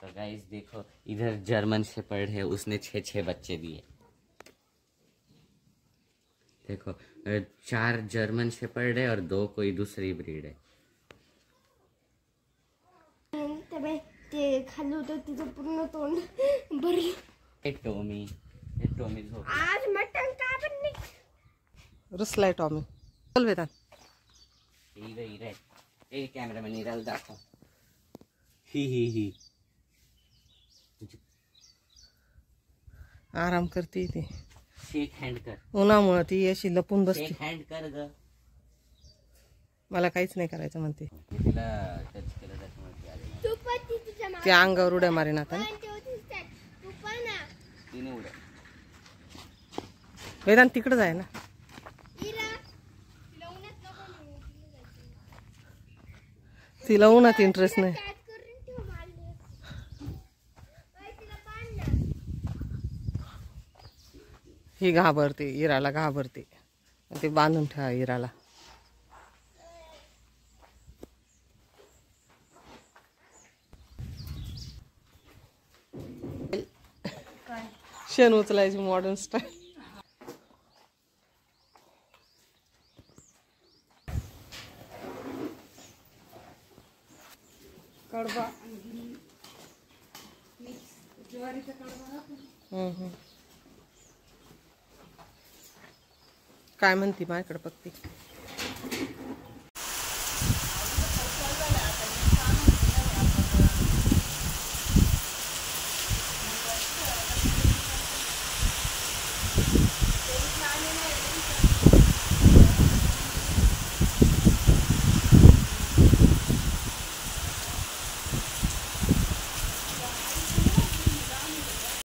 तो गाइस देखो, इधर जर्मन शेपर्ड है, उसने 6 बच्चे दिए। देखो 4 जर्मन शेपर्ड है और 2 कोई दूसरी ब्रीड है। ते खाल्लं होतं तिचं पूर्ण तोंड भरलं। टॉमी झोप। आज मटण का पण नाही रुसलाय टॉमी। चल वेदांत, इधर ए कॅमेरामॅन इराला दाखव। ही आराम करते ती। शेक हँड कर। उन्हामुळे ती अशी लपून बसते। शेक हँड कर ग। मला काहीच नाही करायचं म्हणते। मी तिला टच केलं त्याच्यामुळे ती आली नाही। तू पण तिच्या ती अंगावर उड्या मारेन आता। तू पण ना तिने उड्या। वेदांत तिकडे जाय ना। इरा तिला उन्हात नको नेऊ, तिला उन्हात इंटरेस्ट नाही। कॅच करून ठेव मारले बाई तिला बांध ना। ही घाबरते, इराला घाबरते, ते बांधून ठेवा इराला। शेण उचलायची मॉडर्न स्टाईल। कडबा ज्वारीचा कडबा। काय म्हणती माझ्याकडे बघते।